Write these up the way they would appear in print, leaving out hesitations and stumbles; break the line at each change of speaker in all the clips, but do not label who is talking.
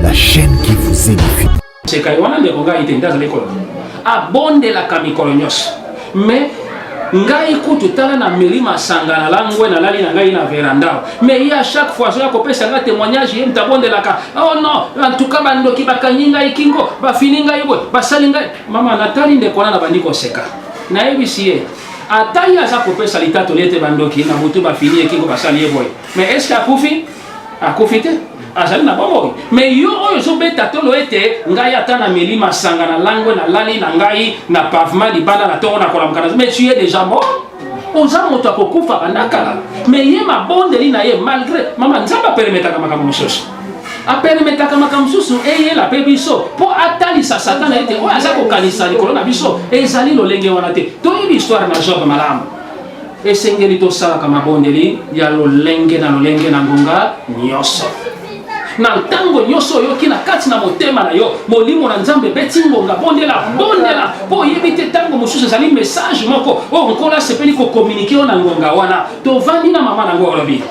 la chaîne qui vous édifie.
C'est quand on a des regards dans l'école. Abonde la camicolognos. Mais ngai kutu tala na milima sangana langwe na lali na ngai na veranda. Mais il y a chaque fois je kopesa nga témoignage yem tabonde la ka. Oh non, en tout cas bando ki bakanyinga ikingo, ba fininga ibo, ba salinga. Mama Nathalie ndekona na bandiko seka. Na ebisiye. Ataya za kopesa litato lete bandoki na mutu ba fini ikingo ba saliye boy. Mais est-ce qu'akufi? Akufite? Azali na bomo. Mais yo oyo zo beta tolo ete ngai ata na milima sangana langwe na lali na ngai na pavement libanda na tongo na kolamkana. Mais tu es déjà mort. Oza moto akokufa bandakala. Mais ye mabondeli na ye malgré mama nzamba permetaka makambo mosusu. Apermetaka makambo mosusu eye la pe biso po atalisa satana ete oyo aza kokanisa likolo na biso ezali lolenge wana te. Toyebi histoire na Job malamu. Esengeli tosalaka mabondeli ya lolenge na ngonga nyonso. Na ntango nyonso yo kina kati na motema na yo molimo na nzambe beti ngonga bondela po yebite tango mosusu ezali message moko o nkola sepeli ko communiquer na ngonga wana to vandi na mama na ngo olobi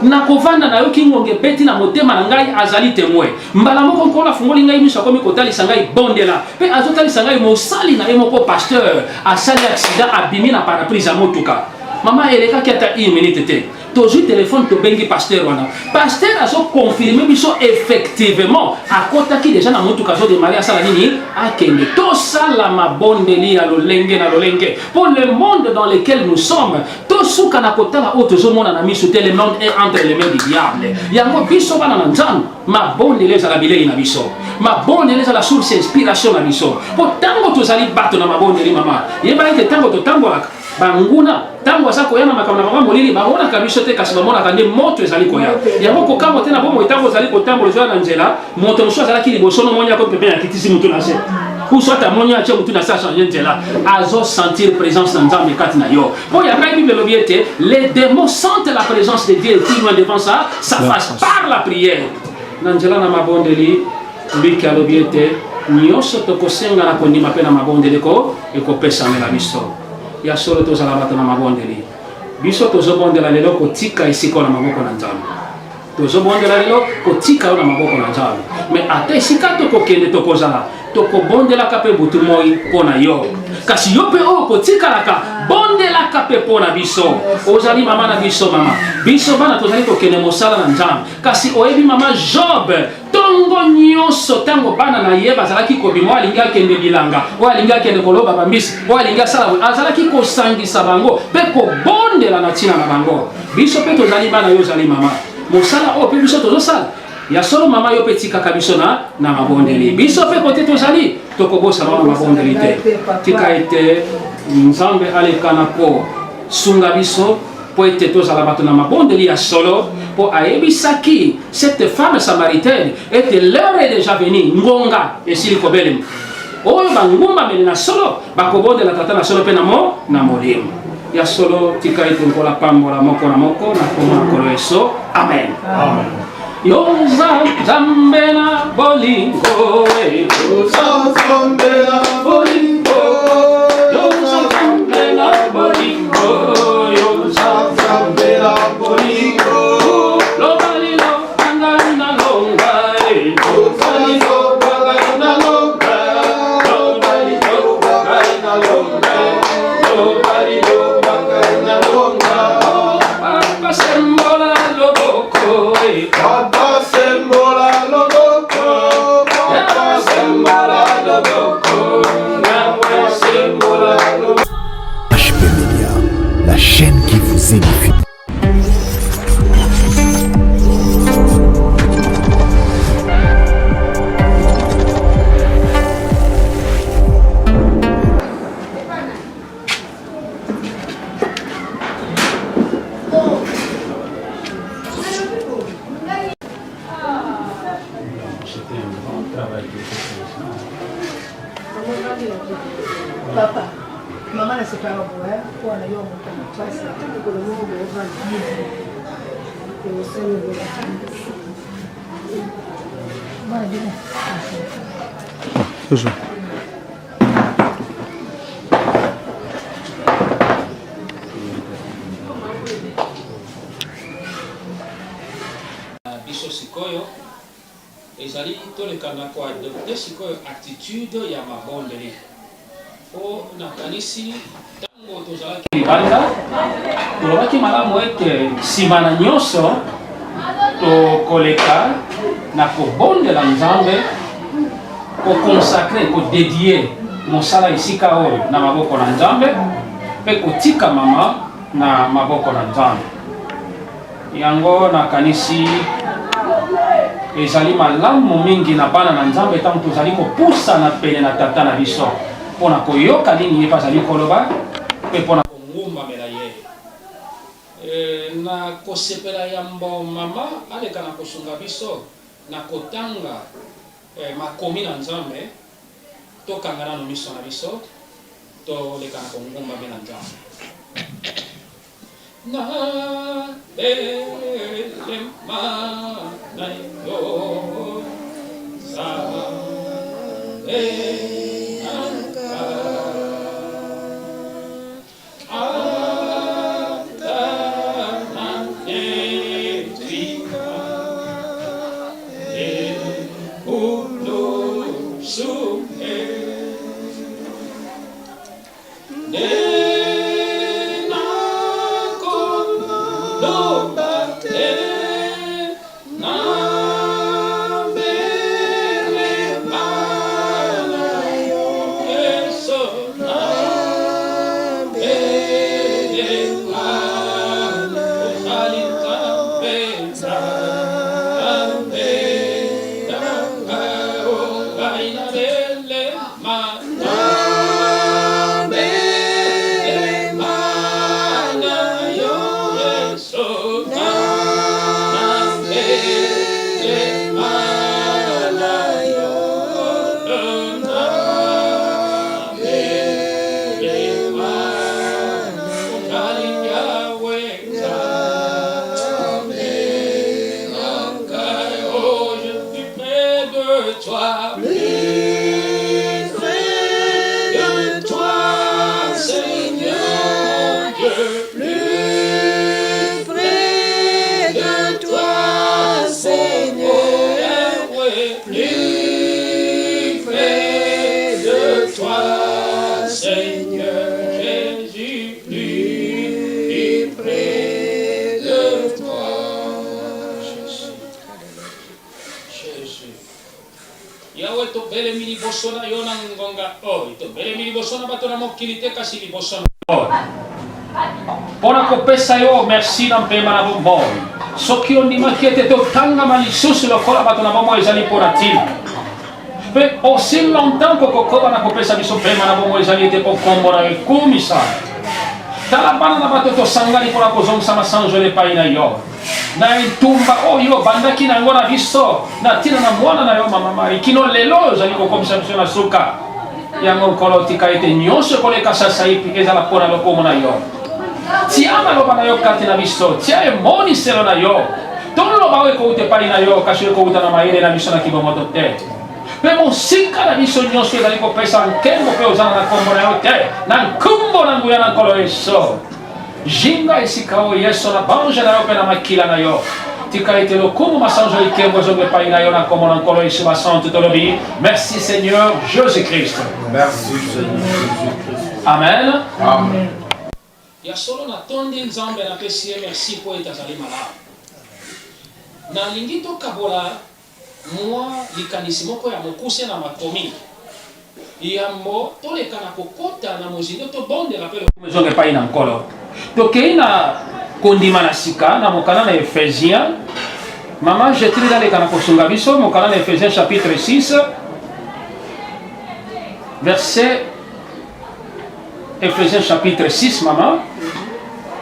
na kovanda na yo kingonge beti na motema na ngai azali témoin mbala moko nkola fungoli ngai miso komi kotalisa ngai bondela pe azotalisa ngai mosali na ye moko pasteur asali accident abimi na parapluie ya motuka mama eleka kiata 1 minute te toujours téléphone to bengi pasteur wana pasteur azo confirmer biso effectivement akotaki déjà na motuka zo démarrer asala nini akende to sala mabondeli ya lolenge na lolenge pour le monde dans lequel nous sommes to suka na kotala o tozo mona na miso te le monde est entre les mains du diable yango biso bana na nzambe mabondeli za la bilei na biso mabondeli za la source inspiration na biso po tango tozali bato na mabondeli mama yeba ite tango to tango banguna tango asako yana makambo na makambo lili baona kabisa te kasi bamona kande moto ezali koya yango kokamo te na bomo etango ezali kotambola zo na nzela moto moso azalaki liboso no monya ko pepe ya kitisi mutu na se ou soit amonya ache mutu na sa changer nzela azo sentir présence na nzambe kati na yo po ya ngai bible lobiete les démons sentent la présence de Dieu qui loin devant ça passe par la prière na nzela na mabondeli mbiki alobiete nyonso tokosenga na kondima pe na mabondeli ko ekopesa mela biso ya solo tozala bato na mabondeli biso tozobondela lelo kotika esika na maboko na nzambe tozobondela lelo kotika yo na maboko na nzambe mais ata esika tokokende tokozala tokobondelaka mpe butu moi mpo na yo kasi yo mpe oyo kotikalaka bondelaka mpe mpo na biso ozali mama na biso mama biso bana tozali kokende mosala na nzambe kasi oyebi mama Job tongo nyonso tango bana na ye bazalaki kobima alingi akende bilanga oyo alingi akende koloba bambisi oyo alingi asala azalaki kosangisa bango mpe kobondela na ntina na bango biso mpe tozali bana yo ozali mama mosala oyo mpe biso tozosala ya solo mama yo pe tika biso na mabondeli biso pe kote tozali tokobosa na mabondeli te tika ete nzambe alekana po sunga biso po ete tozala bato na mabondeli ya solo po ayebisaki cette femme samaritaine ete l'heure est déjà venue ngonga esili kobelema oyo bangumba mele na solo bakobondela tata na solo pe na molimo ya solo tika ete nkola pambola moko na moko na komona kolo eso amen Yoza zambena bolingo, yoza zambena bolingo, yoza zambena bolingo, yoza zambena bolingo. Lobalilo angana longa, lobalilo angana longa, lobalilo angana longa, lobalilo angana longa. Papa sembola loboko. Papa sembola loboko, Papa sembola loboko, Papa sembola loboko.
HP Media, la chaîne qui vous édifie.
Papa, maman ne sait pas voir, pour aller au montant de toi, c'est tout pour le monde de voir le livre. Et au sein de la
toujours.
Biso sikoyo ezali tolekana koadopte sikoyo attitude ya mabondeli po nakanisi ntango tozalaki libanda tolobaki malamu ete nsima na nyonso tokoleka na kobondela nzambe kokonsakre kodedie mosala esika oyo na maboko na nzambe mpe kotika mama na maboko na nzambe yango nakanisi ezali malamu mingi na bana na nzambe ntango tozali kopusana pene na tata na biso mpona koyoka nini ye mpe azali koloba mpe mpona kongumbamela ye na kosepela yambo mama aleka na kosunga biso na kotanga makomi na nzambe tokanga nano miso na biso toleka na kongumbamela nzambe na belema na yo sa Pona kopesa yo merci na mpema na bomoi soki ondimaki ete totangama lisusu lokola bato na bomoi ezali mpona ntina mpe aussi longtemps kokokoba na kopesa biso mpema na bomoi ezali ete kokombo na ekumisa tala bana na bato tosangani mpona kozongisa masanjelo epai na yo na etumba oyo bandaki na yango na biso na ntina na mwana na yo mama Mari kino lelo ozali kokomisa biso na suka yango nkolo tika ete nyonso ekoleka sasa ipi ezala mpona lokomo na yo tia maloba na yo kati na biso tia emoniselo na yo toloba oyo ekouta epai na yo kasi ekouta na mayele na biso na kibomoto te mpe mosika na biso nyonso ezali kopesa nkembo mpe ozala na nkombo na yo te na nkombo na nguya na nkolo yesu jinga esika oyo yesu na bange na yo mpe na makila na yo tika ete lokumu masanjo likembo ezonga epai na yo na nkombo na nkolo yesu basante tolobi merci Seigneur Jésus-Christ.
Merci Seigneur Jésus-Christ.
Amen.
Amen.
Ya solo na tondi nzambe na pesi ye merci po etazali malamu nalingi tokabola mwa likanisi moko ya mokuse na makomi yambo toleka na kokota na mozindo tobondela mpe ezonga epai na nkolo tokei na kondima na sika na mokana na Ephésiens mama Jetri aleka na kosunga biso mokana na Ephésiens chapitre 6 verset Ephésiens chapitre 6 maman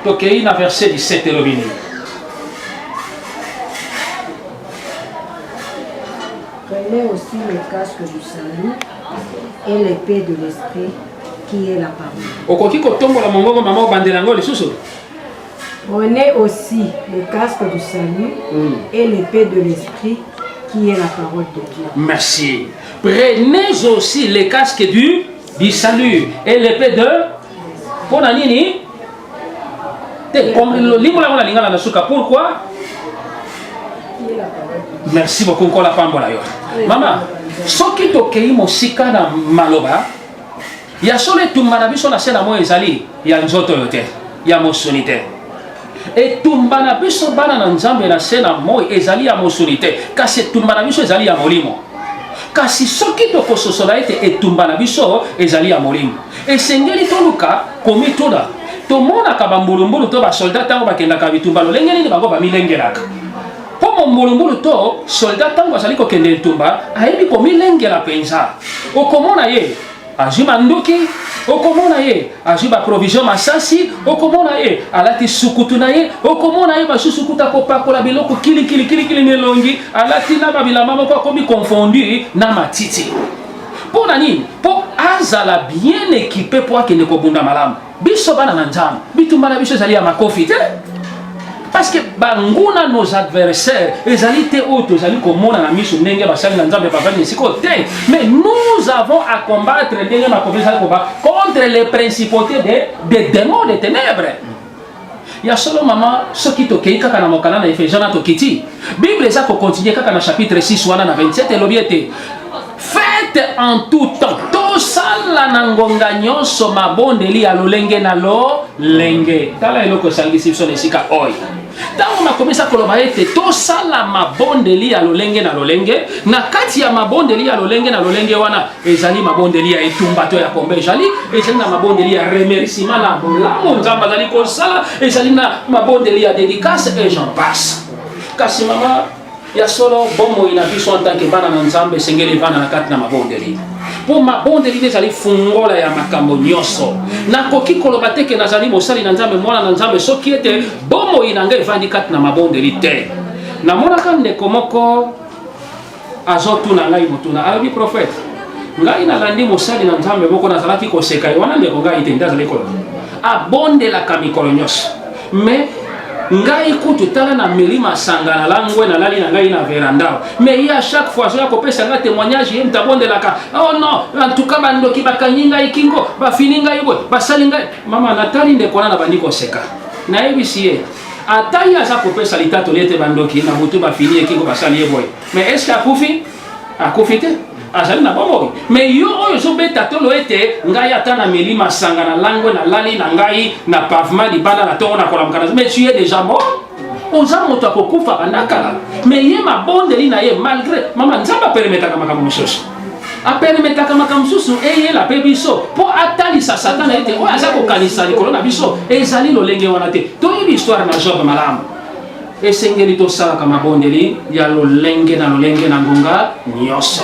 tokei na verset 17 elobini
prenez aussi le casque du salut et l'épée de l'esprit qui est la parole.
okoki kotombola mongongo mama obandela yango lisusu.
Prenez aussi le casque du salut et l'épée de l'esprit qui est la parole de Dieu.
Merci. Prenez aussi le casque du salut et l'épée de pona nini te comme lingala na lingala na suka pourquoi
la parole.
Merci beaucoup nkola pambola yo. Mama, soki tokei mosika na maloba, ya solo etumba na biso na se na mo ezali ya nzoto yo te, ya mosuni te. Etumba na biso bana na nzambe na se na mo ezali ya mosuni te, kasi etumba na biso ezali ya molimo. Kasi soki tokososola ete etumba na biso ezali ya molimo, esengeli toluka komituna tomonaka bambulumbulu to basoldat ntango bakendaka bitumba lolenge nini bango bamilengelaka. Po mombulumbulu to soldat ntango azali kokende etumba ayebi komilengela mpenza. Okomona ye azwi manduki, okomona ye azwi baprovision masasi, okomona ye alati sukutu na ye, okomona ye basusu kuta kopakola biloko kilikili nelongi, alati na babilamba moko akomi confondu na matiti. Po na nini? Po azala bien équipé po akende kobunda malamu. Biso bana na nzambe bitumba na biso ezali ya makofi te, parce que banguna nos adversaires ezali te oyo tozali komona na miso ndenge basali na nzambe bavandi esiko te, mais nous avons à combattre ndenge makofi ezali koba contre les principautés des démons des ténèbres. Ya solo mama soki tokei kaka na mokanda na Ephésiens na tokiti Bible eza kokontinue kaka na chapitre 6 wana na 27 elobi ete faites en tout temps tosala na ngonga nyonso mabondeli ya lolenge na lolenge. Tala eloko esangisi biso na esika oyo ntango nakomisa koloba ete tosala mabondeli ya lolenge na lolenge. Na kati ya mabondeli ya lolenge na lolenge wana ezali mabondeli ya etumba to ya kombe, ezali na mabondeli ya remerciement na bolamu nzambe azali kosala, ezali na mabondeli ya dédicace et j'en passe. Kasi mama ya solo bomoi na biso en tant que bana na nzambe esengeli bana na kati na mabondeli. Po mabondeli ezali fungola ya makambo nyonso. Nakoki koloba te ke nazali mosali na nzambe mwana na nzambe soki ete bomoi na ngai evandi kati na mabondeli te. Namonaka ndeko moko azotuna ngai motuna alobi prophète, ngai nalandi mosali na nzambe moko nazalaki koseka ye wana ndeko ngai te nde azali koloba abondelaka mikolo nyonso, mais ngai kutu tala na milima sangana langwe na lali na ngai na veranda, mais ya chaque fois zoya kopesa nga témoignage ye mtabondelaka oh non en tout cas bandoki bakanyi ngai kingo bafini ngai boy basali ngai. Mama natali ndeko na bandi koseka na yebisi ye atali aza kopesa litato lete bandoki na butu bafini kingo basali ye boy, mais est-ce akufi akufi te azali na bomoi, mais yo oyo zobeta tolo ete ngai ata na milima sangana langwe na lali na ngai na pavement libanda na tongo na kolamkana, mais tu es déjà mort. Oza moto akokufa bandakala, mais ye mabondeli na ye malgré mama nzamba aperemetaka makambo mosusu, aperemetaka makambo mosusu eyela mpe biso mpo atalisa satana ete oyo aza kokanisa likolo na biso ezali lolenge wana te. Toyebi histoire na Job malamu, esengeli tosalaka mabondeli ya lolenge na ngonga nyonso.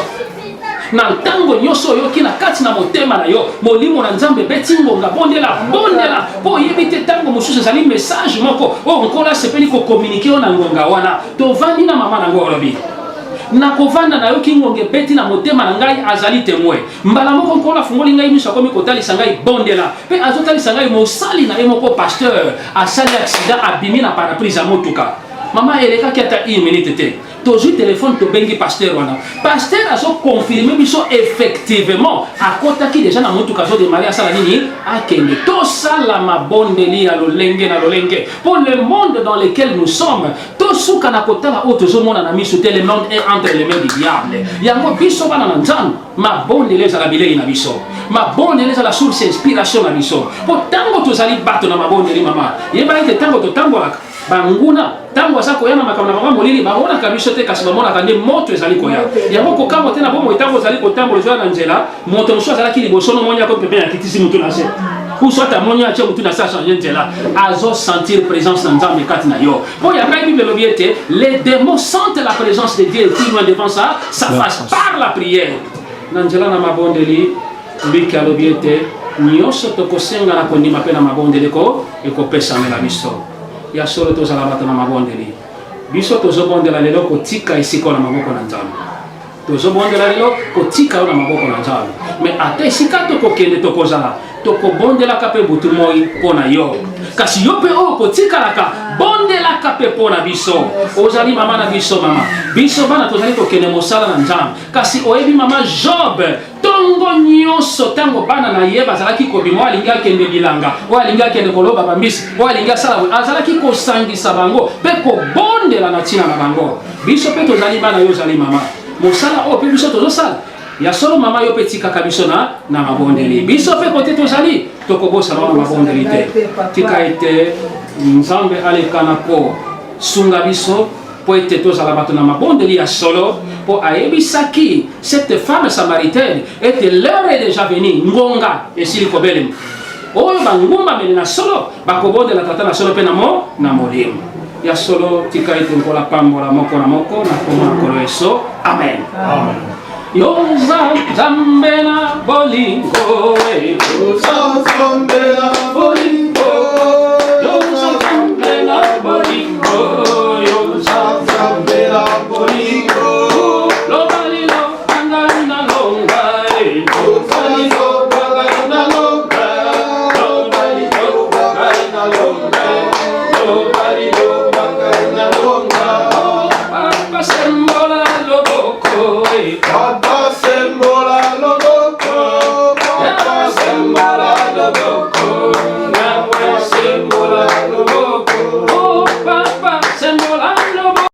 Na ntango nyonso oyoki na kati na motema na yo molimo na nzambe beti ngonga bondela po yebi te ntango mosusu ezali message moko oyo nkola sepeli kokommunike yo na ngonga wana tovandi na mama na ngo olobi nakovanda na yo kingonge beti na motema na ngai azali témoin mbala moko nkola fungoli ngai miso akomi kotalisa ngai bondela mpe azotalisa ngai mosali na ye moko pasteur asali accident abimi na paraprise ya motuka. Mama elekaki ata 1 minute te tozwi telefone tobengi pasteur wana, pasteur azo confirmer biso effectivement akotaki déjà na motuka azo démarrer asala nini akende tosala mabondeli ya lolenge na lolenge pour le monde dans lequel nous sommes. Tosuka na kotala oyo tozomona na miso te, le monde est entre les mains du diable. Yango biso bana na nzambe mabondeli ezala bilei na biso, mabondeli ezala source inspiration na biso po tango tozali bato na mabondeli. Mama yeba ete tango totambolaka banguna tango aza koya na makambo na bango molili bamonaka biso te, kasi bamonaka nde moto ezali koya. Yango kokambo te na bomoi tango ozali kotambola ezwa na nzela moto mosusu azalaki liboso nomoni yako pepe akitisi mutu na se kuswata moni atie mutu na se achange nzela azo sentir présence na nzambe kati na yo. Po yangai Bible elobi ete les démons sentent la présence de Dieu et ils loin devant sa face par la prière. Na nzela na mabondeli mbiki alobi ete nyonso tokosenga na kondima mpe na mabondeli ko ekopesamela biso. Ya solo tozala bato na mabondeli biso tozobondela lelo kotika esika na maboko na nzambe, tozobondela lelo kotika na maboko na nzambe, mais ata esika tokokende tokozala tokobondelaka mpe butu moi mpo na yo, kasi yo mpe oyo kotikalaka bondelaka mpe mpo na biso. Ozali mama na biso, mama biso bana tozali kokende mosala na nzambe, kasi oyebi mama Job ntongo nyonso tango bana na ye bazalaki kobima alingi akende bilanga oyo alingi akende koloba bambisi oyo alingi asala boye azalaki kosangisa bango mpe kobondela na ntina na bango. Biso mpe tozali bana yo ozali mama mosala oyo mpe biso tozosala ya solo mama yo mpe tikaka biso na mabondeli. Biso mpe kote tozali tokobosana na mabondeli te. Tika ete Nzambe alekana po sunga biso po ete tozala bato na mabondeli ya solo po ayebisaki cette femme samaritaine ete l'heure est déjà venue ngonga esili kobelema oyo bangumba mene na solo bakobondela tata na solo mpe na molimo ya solo. Tika ete nkola pambola moko na moko na kombo na kolo eso. Amen. Yo Nzambe na bolingo yo Nzambe na bolingo yo Nzambe na bolingo yo Nzambe na bolingo lobalilo angana longa lobalilo angana longa lobalilo angana longa lobalilo angana longa papa sembola loboko papa sembola loboko papa sembola loboko nawe sembola loboko oh papa sembola loboko.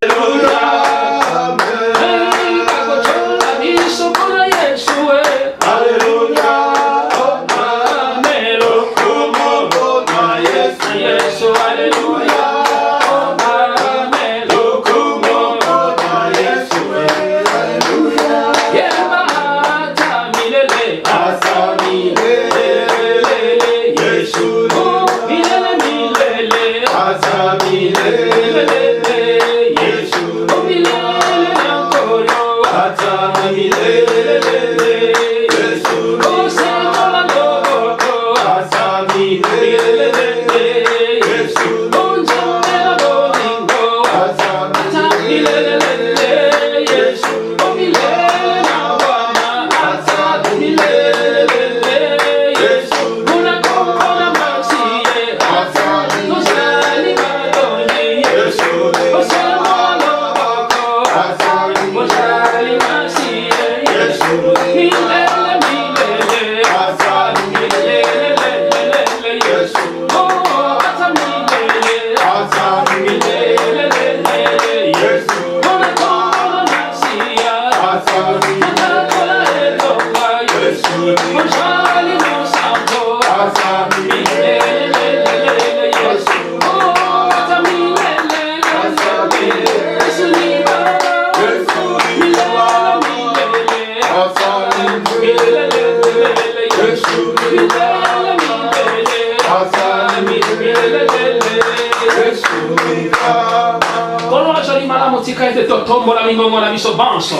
Tombola mingongo na biso banso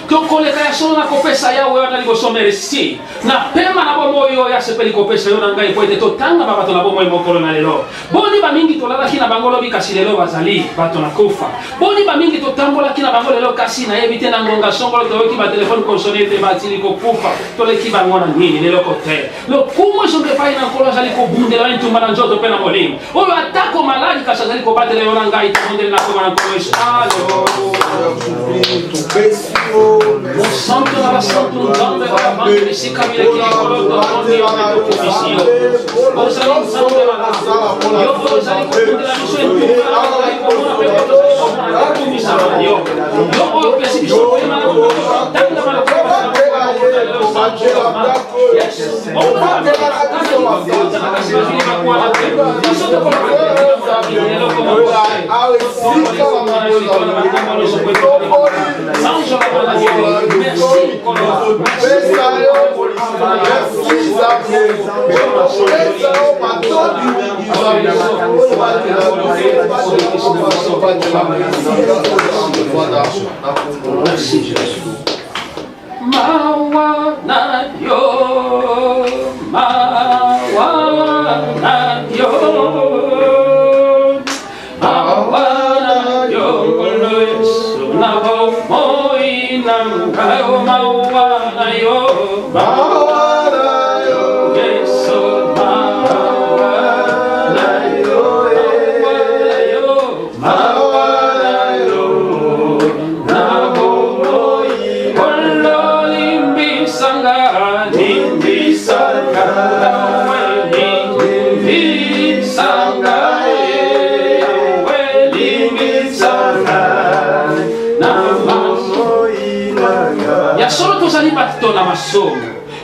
tokoleka ya solo na kopesa yawe wana liboso merci na pema na bomoyo ya sepeli kopesa yo na ngai po ete totanga bato na bomoyo mokolo na lelo boni bamingi tolalaki na bango lobi kasi lelo bazali bato na kufa boni bamingi totambolaki na bango lelo kasi na yebi te na ngonga songolo toyoki ba telefone konsone te batili kokufa toleki bango na nini lelo kote lokumu songe pai na nkolo azali kobundela ntumba na nzoto mpe na molimo oyo atako maladi kasi azali kobatela yo na ngai tobondeli na koma na nkolo yesu alo Santo la santo Nzambe wa bantu bisika bile kikolo to kondi yo meto kubisio ozali Nzambe wa yo ozali kukundela biso entumba ozali komona pe koto komona kubisa yo oyo pesi biso kwema na tanga mala kwa yes oyo merci Jésus. Mawana yo, mawana yo, mawana yo, kolo Yesu na moi na ngayo mawana yo, mawana yo, Yesu mawana yo, mawana yo, mawana yo, na moi kolo limbi sanga. tozali bato na masomo.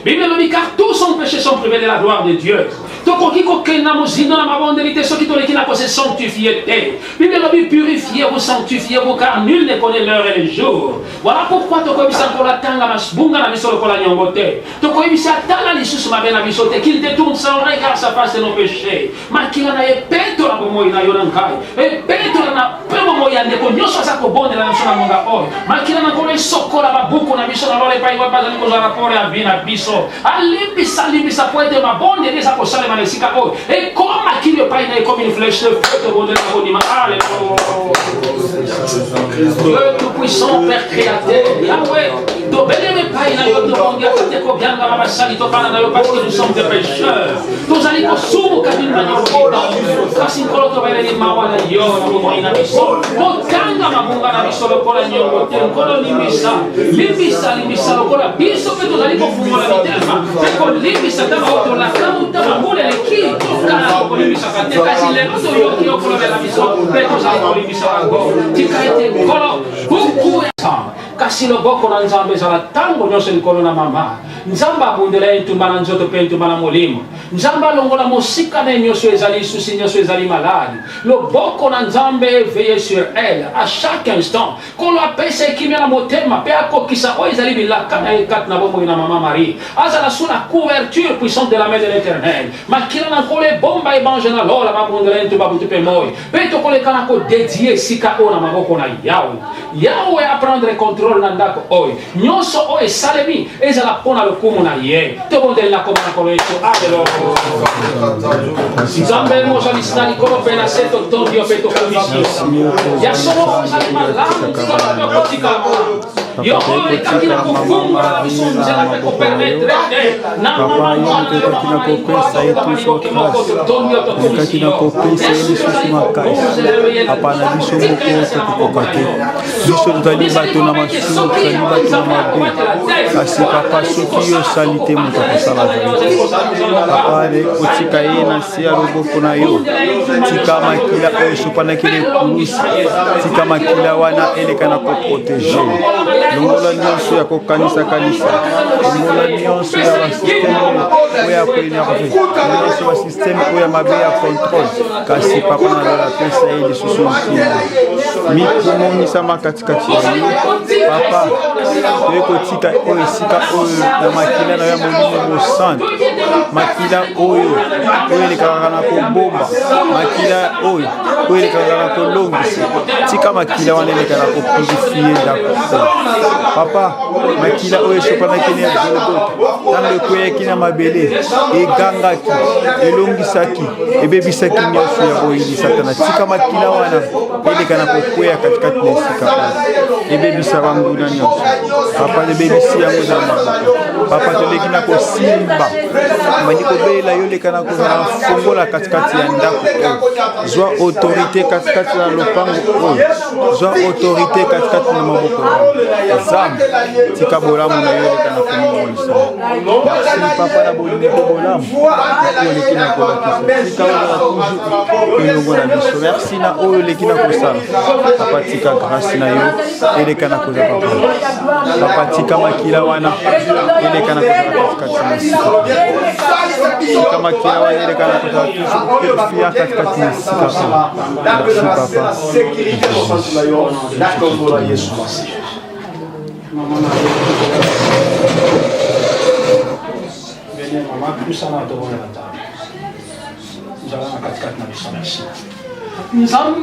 Bible nous dit car tous sont péchés, sont privés de la gloire de Dieu. Tokoki kokenda mozindo na mabondeli te soki toleki na ko se sanctifier te. Bible nous dit purifiez-vous, sanctifiez-vous car nul ne connaît l'heure et le jour. Voilà pourquoi tokoyebisa kola tanga masbunga na biso lokola nyongo te. Tokoyebisa tala lisusu mabe na biso te qu'il détourne son regard sa face de nos péchés. Makila na ye peto na bomoi na yo na nkai. E peto na pemo moya ndeko nyonso aza kobondela na biso na monga oyo. Makila na kola sokola babuku na biso na lole pa iwa bazali kozala rapport ya vie na biso. Alimbisa po ete mabondeli eza kosalema na esika oyo. Ekoma kili epai na ekomi une flèche de feu tobondela kondima. Alléluia. Dieu tout-puissant, Père créateur, Yahweh, tobeleme pai na yo tobongi akate kobyanga na basali topana na yo parce que nous sommes des pécheurs. Tozali kosubuka bino na nyongo kasi nkolo tobeleli mawa na yo na bomoi na biso. Kokanga mabunga na biso lokola nyongo te nkolo limbisa lokola biso pe tozali kofungola mitema pe kolimbisa tama otolakamuta mamule leki tokala kokolimbisa kate kasi lelo toyoki okolobela biso pe tozali kolimbisa bango tika ete nkolo buku kasi loboko na nzambe ezala ntango nyonso likolo na mama nzambe abundela ye ntumba na nzoto mpe ntumba na molimo nzambe alongola mosika na ye nyonso ezali susi nyonso ezali maladi loboko na nzambe eveye sur elle à chaque instant kolo apesa ekimia na motema mpe akokisa oyo ezali bilaka na ye kati na bomoi na mama marie azala su na couverture puissante de la main de l'éternel makila na nkolo ebomba ebanje na lola babundela ye ntumba butu mpe moi mpe tokoleka na kodedie esika oyo na maboko na yawe aprendre contrôle na ndako oyo nyonso oyo esalemi ezala mpona lokumu na ye tobondeli na koma na kolo yesu alelo nzambe mozalisi na likolo mpe na se totondi yo mpe tokomisi ya solo ozali malamu tikolo tokotikala yo oyo ekaki na kofungola na biso nzela mpe kopermetre te na mama mwana yo mama ikwaza tobani yoki moko totondi yo tokomisi yo
apana biso moko tokokoka te biso tozali bato na masumu tozali bato na mabe kasi papa soki yo osali te moto akosala zali papa otika ye na se ya loboko na yo tika makila oyo esopanaki lekulusi tika makila wana eleka na koprotege longola nyonso ya kokanisa-kanisa longola nyonso ya basysteme oyo ya koénerve nyonso basysteme oyo ya mabe ya contrôle kasi papa na lola pesa ye lisusu nsima mikomonisama katikati ya yo papa toye kotika oyo esika oyo na makila na yo ya molimo mosante makila oyo elekaka na kobomba makila oyo elekaka na kolongisa tika makila wana elekaka na kopurifie ndako papa makila oyo esopanaki na golgota ntango ekweyaki na mabele egangaki elongisaki ebebisaki nyonso ya boyini satana tika makila wana eleka na kokweya katikati na esika oyo ebebisa banguna nyonso papa ebebisi yango za maboko papa toleki na kosimba mani kobela yo leka na kozala fongola katikati ya ndako oyo zwa autorité katikati na lopango oyo zwa autorité katikati na maboko zambe tika bolamu na yo leka na komonisa merci papa na bolingo bolamu oleki na kolakisa tika ozala toujours elongo na biso merci na oyo oleki na kosala papa tika grâce na yo eleka na koza papa tika makila wana eleka na kozala katikati na sika tika makila wana eleka na kozala toujours purifia katikati na sika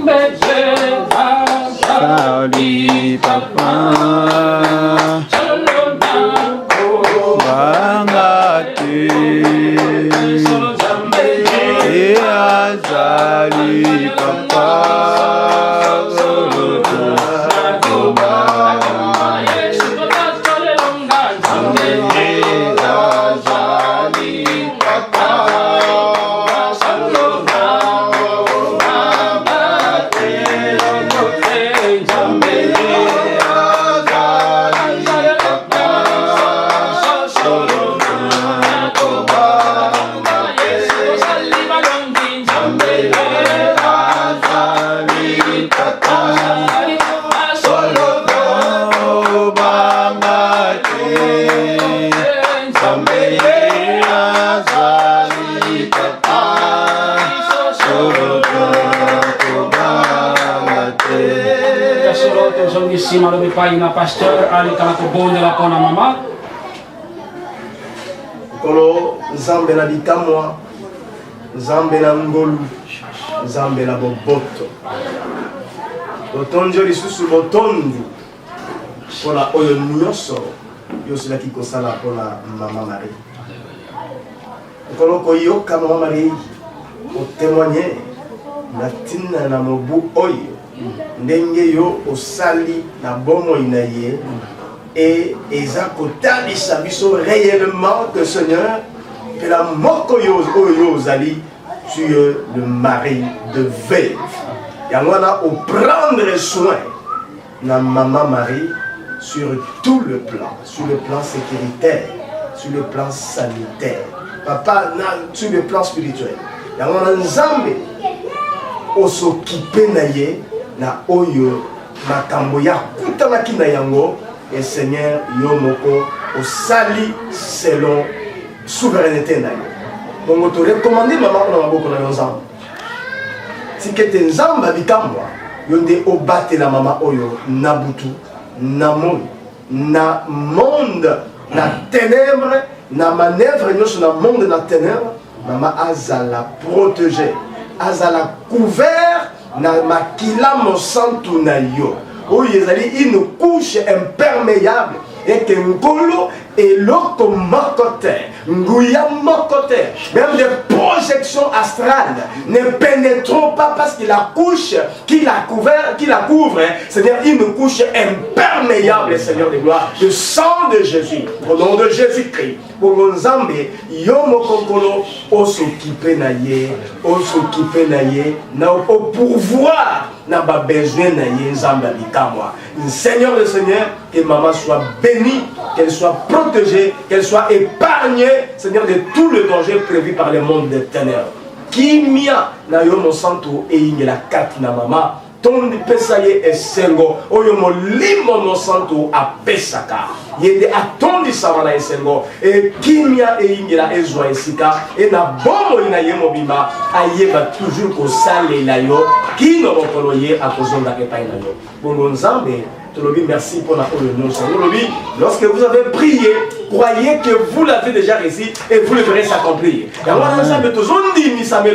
merci papa Salut papa Bangate Azali papa
nsima lobi epai na pasteur alekala kobondela mpo na mama.
Kolo nzambe na bikamwa, nzambe na ngolu, nzambe na boboto. Botonjo lisusu botondi mpona oyo nyonso yosilaki kosala mpona mama Marie. Kolo koyoka mama Marie otémoigner na ntina na mobu oyo ndenge yo osali na bomoi na ye. Et eza kotalisa biso réellement que Seigneur, que la moko yo ozali, tu es le mari de veuve. Yango wana au prendre soin na maman Marie sur tout le plan sécuritaire, sur le plan sanitaire, papa sur le plan spirituel. Yango wana nzambe osokipe na ye na oyo makambo ya kutanaki na yango. Et Seigneur, Yomoko, au sali selon souveraineté. Donc, tu recommandé maman on a beaucoup de ensemble. Si tu es ensemble avec moi, yonde obate la maman oyo nabutu, namon, na monde, na ténèbres, na manœuvre nous na monde na ténèbres, maman azala protéger, azala couvert, na makila mon santu na yo. Où il y a une couche imperméable et que ngolo et l'autre mocoté, ngouya mocoté, même des projections astrales ne pénétrent pas parce que la couche qui la couvre, c'est-à-dire une couche imperméable, Seigneur de gloire, le sang de Jésus, au nom de Jésus-Christ. Pour Nzambe, yomo kokolo, o s'occuper na ye, na au pourvoir na ba besoin na ye Nzambe bikamwa. Seigneur le Seigneur, que maman soit bénie, qu'elle soit protégée, qu'elle soit épargnée, Seigneur, de tout le danger prévu par le monde des ténèbres. Kimia na yomo santo e ingela kati na mama. Ton pesaye esengo oyo molimo no santo a pesaka yende atondi samana esengo e kimia e ingela ezwa esika e na bomo ina yemo bima ayeba toujours ko sale la yo kino bokolo ye akozonga epai na yo bongo nzambe tolobi merci pour la Olobi. Lorsque vous avez prié, croyez que vous l'avez déjà réussi et vous le verrez s'accomplir. Et alors, nous sommes tous dit, nous sommes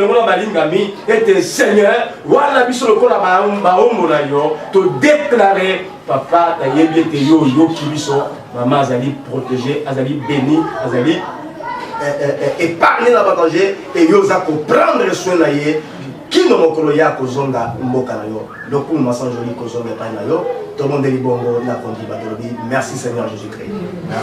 et Seigneur, voilà, biso le kola ba yo, te déclarer, papa, ta yebie te yo ki biso, maman azali protégé, azali béni, azali épargné dans le danger et yo za ko prendre soin na ye. Qui ne mokolo ya kozonga mboka na yo. Donc pour moi sans joli kozonga pa na yo. Tout le monde est bongo na kondi batolobi. Merci Seigneur Jésus-Christ.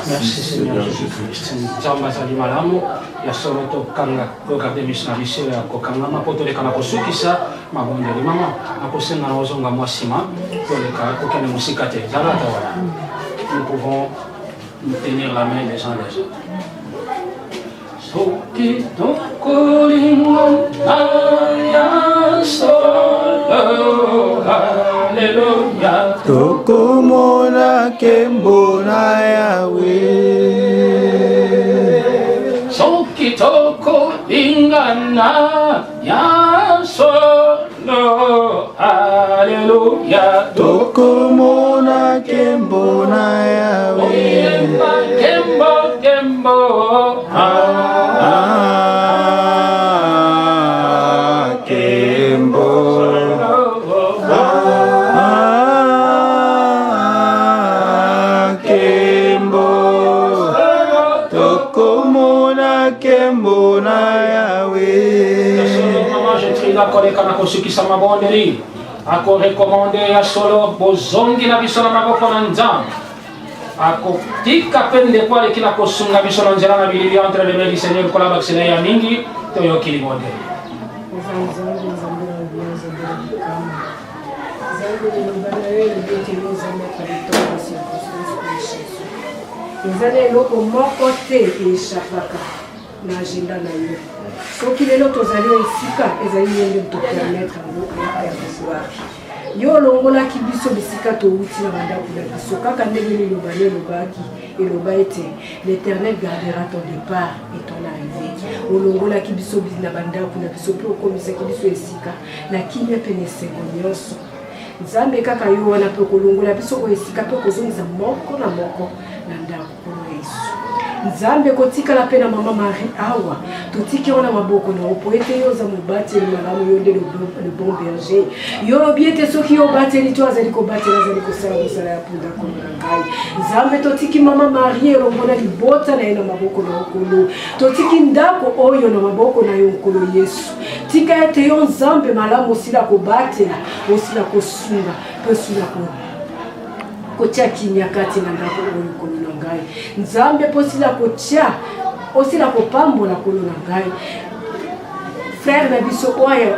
Merci Seigneur Jésus-Christ. Nzamba zali malamu ya solo to kanga ko garder mission biso ya ko kanga mapoto le kana ko sukisa mabondeli mama akosenga na ozonga mwasima to le ka ko kene musika te zala ta wala. Nous pouvons nous tenir la main les uns les autres. Soki tokolingo aya solo haleluya
tokomona kembo na Yawe
Soki tokolingana ya solo haleluya
tokomona kembo na Yawe
Kembo
kusukisa mabondeli ako rekomande ya solo bozongi na biso na maboko na nzambe ako tika pende kwa kila kosunga biso na nzela na bilili entre les mains du Seigneur kola baksela ya mingi to yo kilibondeli
ezali eloko moko te eshapaka na agenda na yo soki lelo tozali esika ezali ndenge topermettre yango ya pouvoir yo olongolaki biso bisika touti na bandako na biso kaka ndenge lelobani eloba ete l'Éternel gardera ton départ et ton arrivée olongolaki biso na bandako na biso mpe okomisaki biso esika na kimia pene esengo nyonso nzambe kaka yo wana pe kolongola biso ko esika pe kozongisa moko na moko na ndako Yesu nzambe kotikala pe na mama Marie awa totiki ona maboko na opoete yo za mubati malamu yo nde le bon berger yo biete soki yo bateli to azali ko batela azali ko sala musala ya punda ko na ngai nzambe totiki mama Marie elongona libota na ena maboko na okolo totiki ndako oyo na maboko na yo okolo Yesu tika ete yo nzambe malamu osila ko batela osila ko sunga pe sula ko kotia kinya kati na ndako oyo kono na ngai nzambe posila kotia osila kopambola kono na ngai frère na biso oyo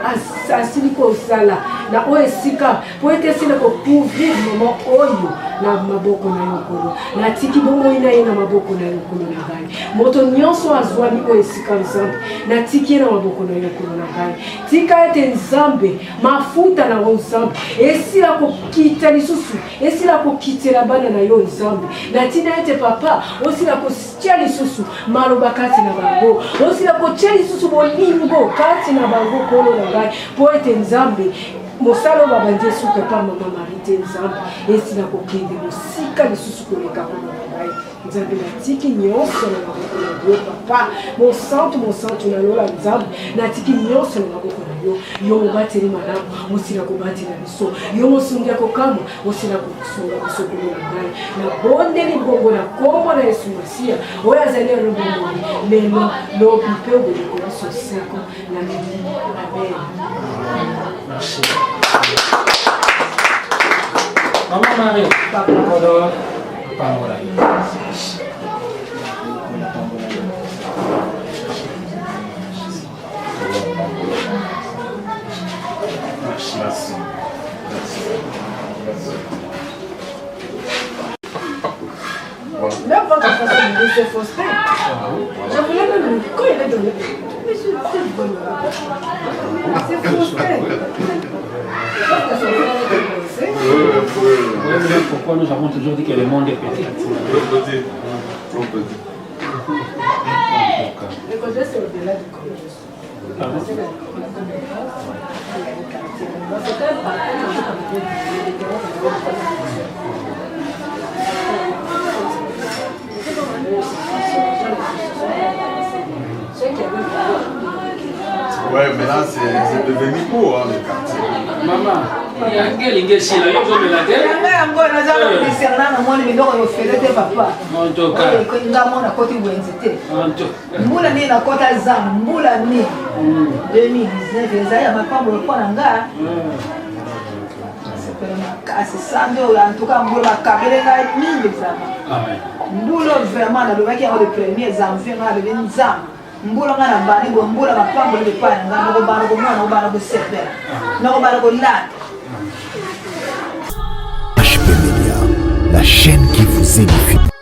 asili kosala na oyo esika po ete sila kocouvrir moment oyo na maboko na yo kono na tiki bomoi na ye na maboko na yo kono na ngai moto nyonso azwami oyo esika nzambe na tiki na maboko na yo kono na ngai tika ete nzambe mafuta na nzambe esila kokita lisusu esila kokitela bana na yo nzambe na tina ete papa osila kotia lisusu maloba kati na bango osila kotia lisusu bolingo kati na bango kono na ngai po ete nzambe mosalo babandi esuka pa mama Marie te nzambe esila kokende mosika lisusu koleka kono na ngai nzambe natiki nyonso na maboko na yo papa mosantu na lola nzambe natiki nyonso na maboko na yo yo mobateli malamu osila kobatela biso yo mosungi ya kokama osila kosunga biso kono na ngai na bondeli bongo na kombo na Yesu Masia oyo azali elobomoi lelo lobi mpe obeleko biso seko na mimi amen.
Merci. Maman Marie, Papa, Pamora. Merci.
Même votre façon de laisser Faustin, je voulais même quand il est donné. Mais c'est bon. C'est Faustin.
Pourquoi nous avons toujours dit que le monde est petit?
Le côté c'est au-delà du corps.
Ouais, mais là c'est devenu beau, hein, le quartier.
Maman, il y a quel ingénieur là, il y a de la terre. En tout cas.
Mbula ni na kota zamu, mbula ni 2019 ezali ya mapambo lokwa nga. Kasi samedi en tout cas mbula kabele na mingi vraiment.
Amen.
Mbula vraiment na lobaki au le premier janvier na le nzam. Mbula nga na bani bo mbula mapambo le pa nga ngo bana ko mwana bana ko sepela. Na ko bana ko la.
HP Media, la chaîne qui vous édifie.